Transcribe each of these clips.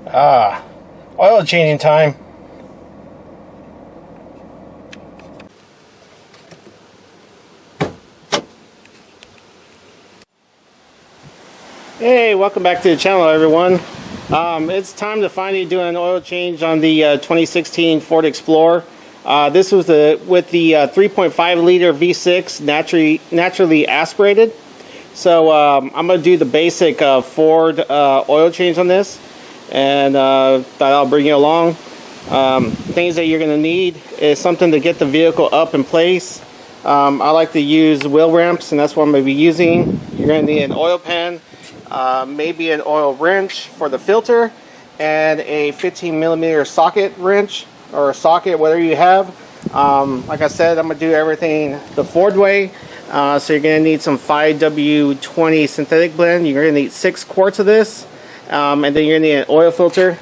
Oil changing time. Hey, welcome back to the channel, everyone. It's time to finally do an oil change on the 2016 Ford Explorer. This was with the 3.5 liter V6 naturally aspirated. So I'm going to do the basic Ford oil change on this, and thought I'll bring you along. Things that you're going to need is something to get the vehicle up in place. I like to use wheel ramps, and that's what I'm going to be using. You're going to need an oil pan, maybe an oil wrench for the filter, and a 15mm socket wrench or a socket, whatever you have. Like I said, I'm going to do everything the Ford way. So you're going to need some 5W20 synthetic blend. You're going to need 6 quarts of this. And then you're going to need an oil filter.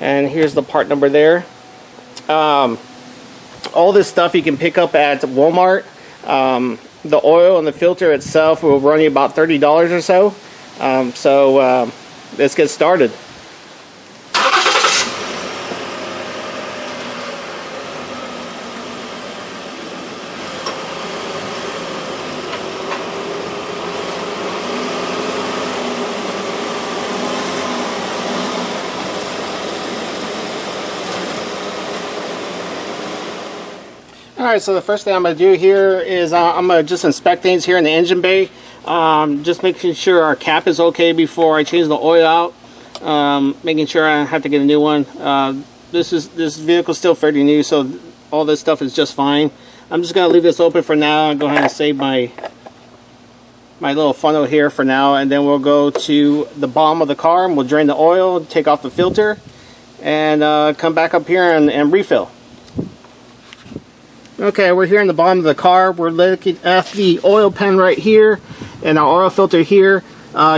And here's the part number there. All this stuff you can pick up at Walmart. The oil and the filter itself will run you about $30 or so. Let's get started. Alright, so the first thing I'm going to do here is I'm going to just inspect things here in the engine bay. Just making sure our cap is okay before I change the oil out. Making sure I have to get a new one. This vehicle is still fairly new, so all this stuff is just fine. I'm just going to leave this open for now and go ahead and save my little funnel here for now, and then we'll go to the bottom of the car and we'll drain the oil, take off the filter, and come back up here and refill. Okay, we're here in the bottom of the car. We're looking at the oil pan right here and our oil filter here.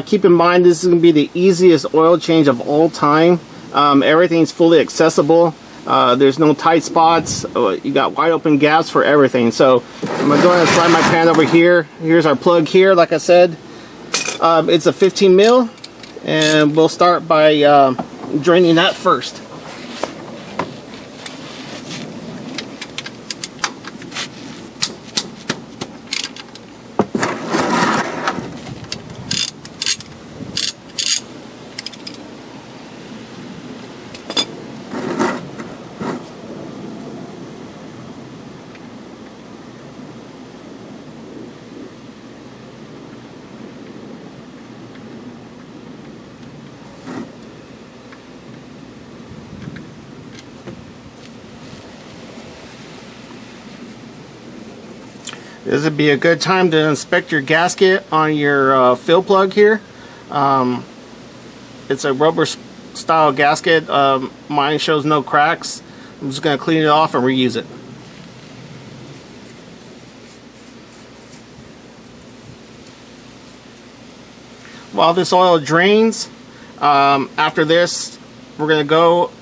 Keep in mind, this is going to be the easiest oil change of all time. Everything's fully accessible. There's no tight spots. You got wide open gaps for everything. So I'm going to go ahead and slide my pan over here. Here's our plug here. Like I said, it's a 15 mil, and we'll start by draining that first. This would be a good time to inspect your gasket on your fill plug here. It's a rubber style gasket. Mine shows no cracks. I'm just going to clean it off and reuse it. While this oil drains, after this, we're going to go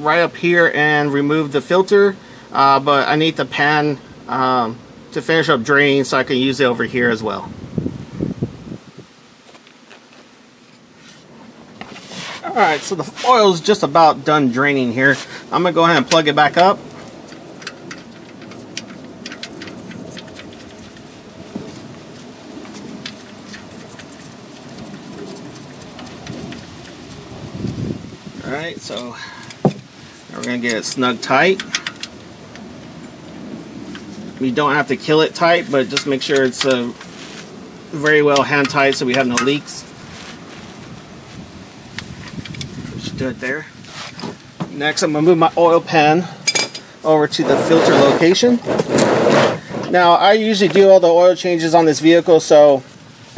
right up here and remove the filter. But I need the pan to finish up draining so I can use it over here as well. Alright, so the oil is just about done draining here. I'm going to go ahead and plug it back up. Alright, so we're going to get it snug tight. You don't have to kill it tight, but just make sure it's very well hand tight so we have no leaks. Just do it there. Next, I'm going to move my oil pan over to the filter location. Now, I usually do all the oil changes on this vehicle, so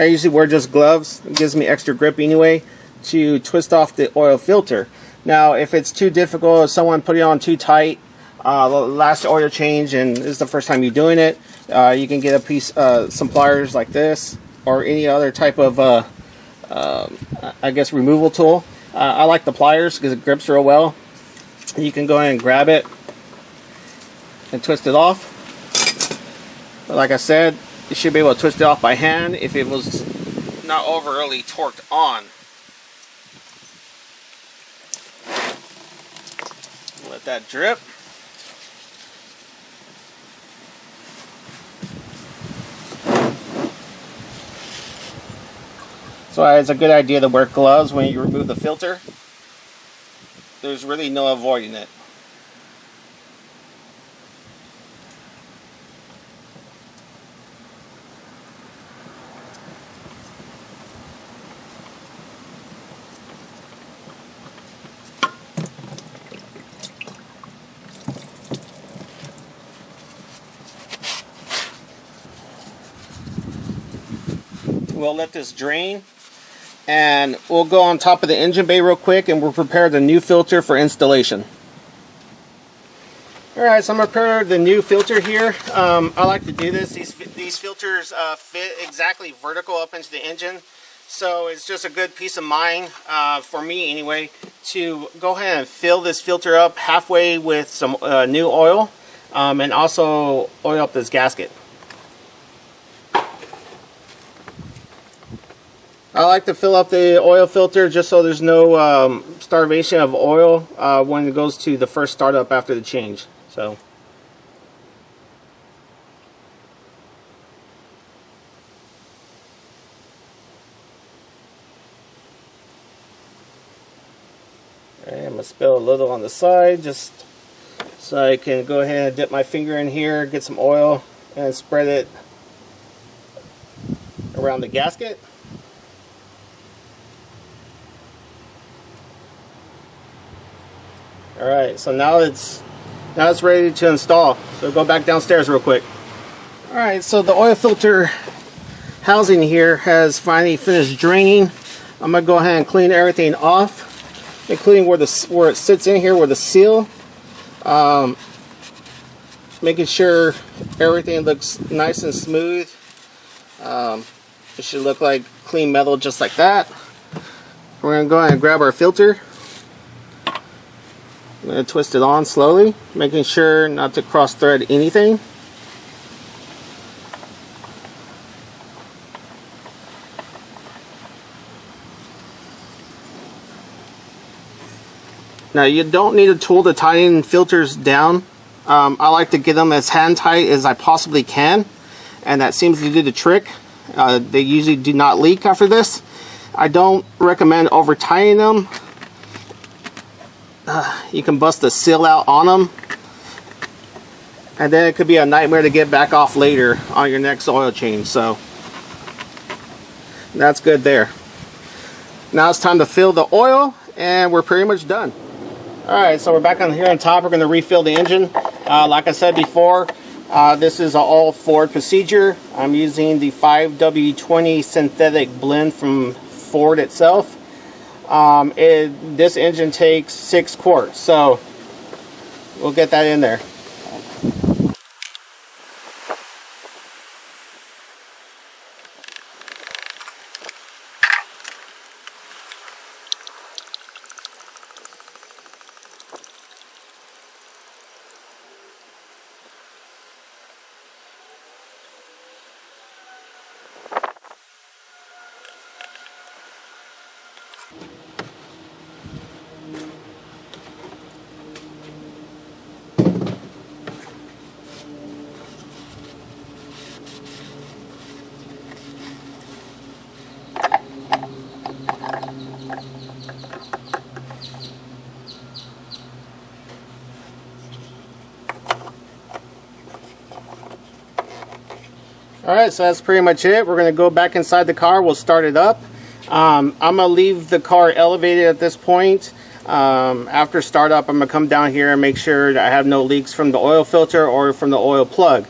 I usually wear just gloves. It gives me extra grip anyway to twist off the oil filter. Now, if it's too difficult, if someone put it on too tight, last oil change and this is the first time you're doing it, you can get a piece, some pliers like this or any other type of I guess removal tool. I like the pliers because it grips real well. You can go ahead and grab it and twist it off. But like I said, you should be able to twist it off by hand if it was not overly torqued on. Let that drip. So it's a good idea to wear gloves when you remove the filter. There's really no avoiding it. We'll let this drain, and we'll go on top of the engine bay real quick, and we'll prepare the new filter for installation. Alright, so I'm going to prepare the new filter here. I like to do this. These filters fit exactly vertical up into the engine, so it's just a good peace of mind, for me anyway, to go ahead and fill this filter up halfway with some new oil, and also oil up this gasket. I like to fill up the oil filter just so there's no starvation of oil when it goes to the first startup after the change. So, I'm going to spill a little on the side just so I can go ahead and dip my finger in here, get some oil, and spread it around the gasket. Alright, so now it's ready to install. So go back downstairs real quick. Alright, so the oil filter housing here has finally finished draining. I'm going to go ahead and clean everything off, including where it sits in here with the seal. Making sure everything looks nice and smooth. It should look like clean metal just like that. We're going to go ahead and grab our filter. I'm going to twist it on slowly, making sure not to cross thread anything. Now you don't need a tool to tighten filters down. I like to get them as hand tight as I possibly can, and that seems to do the trick. They usually do not leak after this. I don't recommend over tightening them. You can bust the seal out on them, and then it could be a nightmare to get back off later on your next oil change. So that's good there. Now it's time to fill the oil, and we're pretty much done. Alright, so we're back on here on top. We're going to refill the engine. Like I said before, this is an all Ford procedure. I'm using the 5W20 synthetic blend from Ford itself. This engine takes 6 quarts, so we'll get that in there. Alright, so that's pretty much it. We're going to go back inside the car. We'll start it up. I'm going to leave the car elevated at this point. After startup, I'm going to come down here and make sure that I have no leaks from the oil filter or from the oil plug.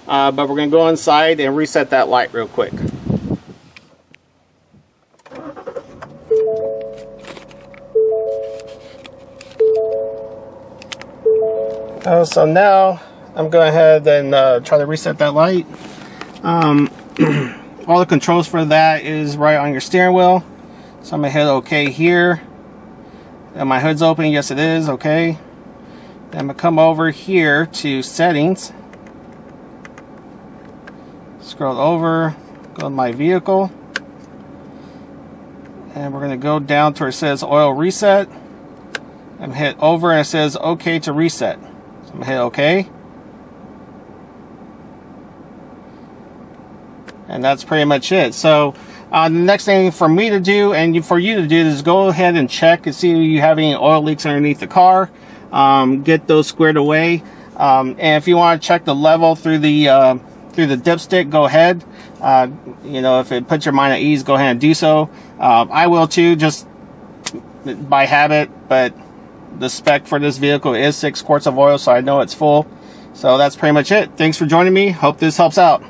But we're going to go inside and reset that light real quick. So now I'm going ahead and try to reset that light. All the controls for that is right on your steering wheel. So I'm going to hit OK here. And my hood's open. Yes, it is. OK. Then I'm going to come over here to settings. Scroll over. Go to my vehicle. And we're going to go down to where it says oil reset. I'm hit over and it says OK to reset. So I'm hit OK. And that's pretty much it. So the next thing for me to do and for you to do is go ahead and check and see if you have any oil leaks underneath the car. Get those squared away. And if you want to check the level through the dipstick, go ahead. You know, if it puts your mind at ease, go ahead and do so. I will too, just by habit, but the spec for this vehicle is 6 quarts of oil, so I know it's full. So that's pretty much it. Thanks for joining me. Hope this helps out.